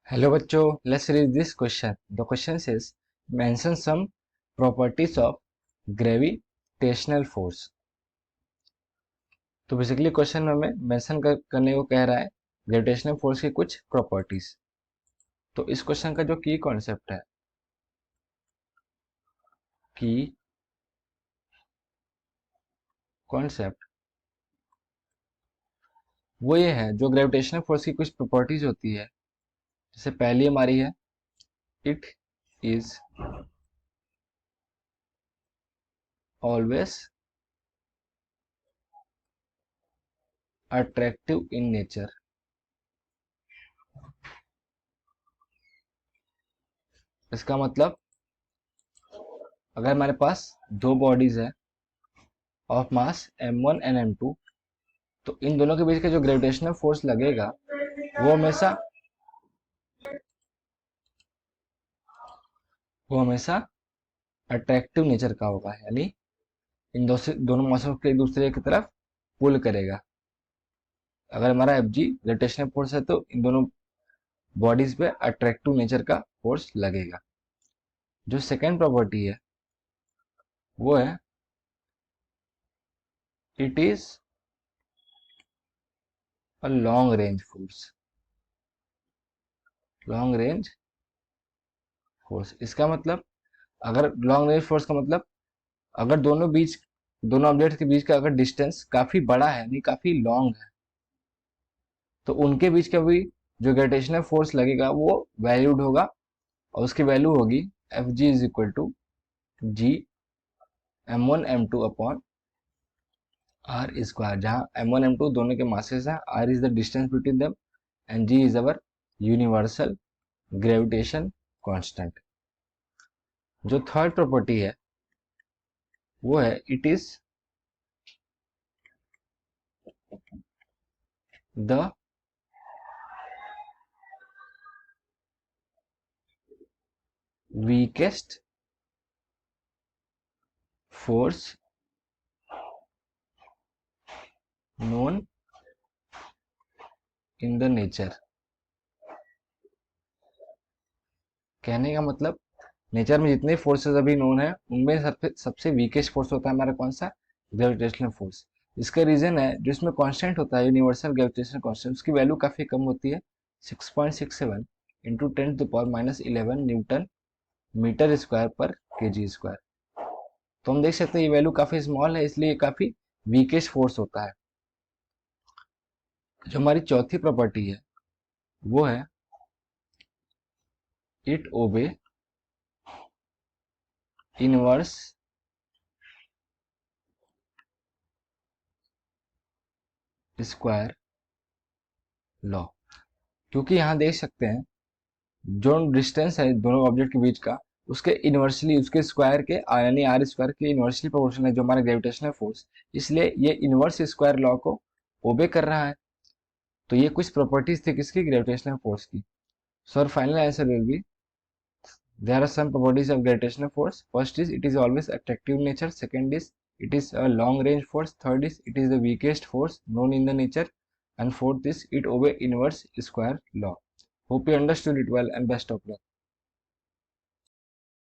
Hello बच्चों, let's read this question. The question says, mention some properties of gravitational force. तो basically question में हमें mention करने को कह रहा है ग्रेविटेशनल फोर्स की कुछ प्रॉपर्टीज. तो इस क्वेश्चन का जो की कॉन्सेप्ट है, की कॉन्सेप्ट वो ये है, जो ग्रेविटेशनल फोर्स की कुछ प्रॉपर्टीज होती है. जैसे पहली हमारी है, it is always attractive in nature. इसका मतलब अगर हमारे पास दो बॉडीज है of mass m1 and m2, तो इन दोनों के बीच का जो ग्रेविटेशनल फोर्स लगेगा वो हमेशा अट्रैक्टिव नेचर का होगा, यानी इन दोनों मासों को एक दूसरे की तरफ पुल करेगा. अगर हमारा एफ जी ग्रेविटेशनल फोर्स है तो इन दोनों बॉडीज पे अट्रैक्टिव नेचर का फोर्स लगेगा. जो सेकेंड प्रॉपर्टी है वो है, it is a long range force. Long range force इसका मतलब, अगर लॉन्ग रेंज फोर्स का मतलब, अगर दोनों ऑब्जेक्ट के बीच का अगर डिस्टेंस काफी बड़ा है, नहीं काफी लॉन्ग है, तो उनके बीच का भी जो ग्रेविटेशनल फोर्स लगेगा वो वैल्यूड होगा, और उसकी वैल्यू होगी F G is equal to G m1 m2 upon r square, जहाँ m1 m2 दोनों के मासेस हैं, r is the distance between them, and g is our universal gravitation constant. जो थर्ड प्रॉपर्टी है वो है, it is the weakest force known in the nature. कहने का मतलब, नेचर में जितने फोर्सेस अभी नोन है उनमें सबसे वीकेस्ट फोर्स होता है हमारा कौन सा, ग्रेविटेशनल फोर्स. इसका रीजन है, जो इसमें कांस्टेंट होता है यूनिवर्सल ग्रेविटेशनल कांस्टेंट, उसकी वैल्यू काफी कम होती है, 6.67 इंटू 10⁻11 न्यूटन मीटर स्क्वायर पर केजी स्क्वायर. तो हम देख सकते हैं ये वैल्यू काफी स्मॉल है, इसलिए काफी वीकेस्ट फोर्स होता है. जो हमारी चौथी प्रॉपर्टी है वो है, इट ओबे इनवर्स स्क्वायर लॉ. क्योंकि यहां देख सकते हैं जो डिस्टेंस है दोनों ऑब्जेक्ट के बीच का, उसके इनवर्सली, उसके स्क्वायर के यानी आर स्क्वायर के इनवर्सली प्रोपोर्शनल है जो हमारा ग्रेविटेशनल फोर्स, इसलिए ये इनवर्स स्क्वायर लॉ को ओबे कर रहा है. तो ये कुछ प्रॉपर्टीज थी किसकी, ग्रेविटेशनल फोर्स की. सो our final answer will be, there are some properties of gravitational force. First is, it is always attractive nature. Second is, it is a long range force. Third is, it is the weakest force known in the nature. And fourth is, it obey inverse square law. Hope you understood it well, and best of luck.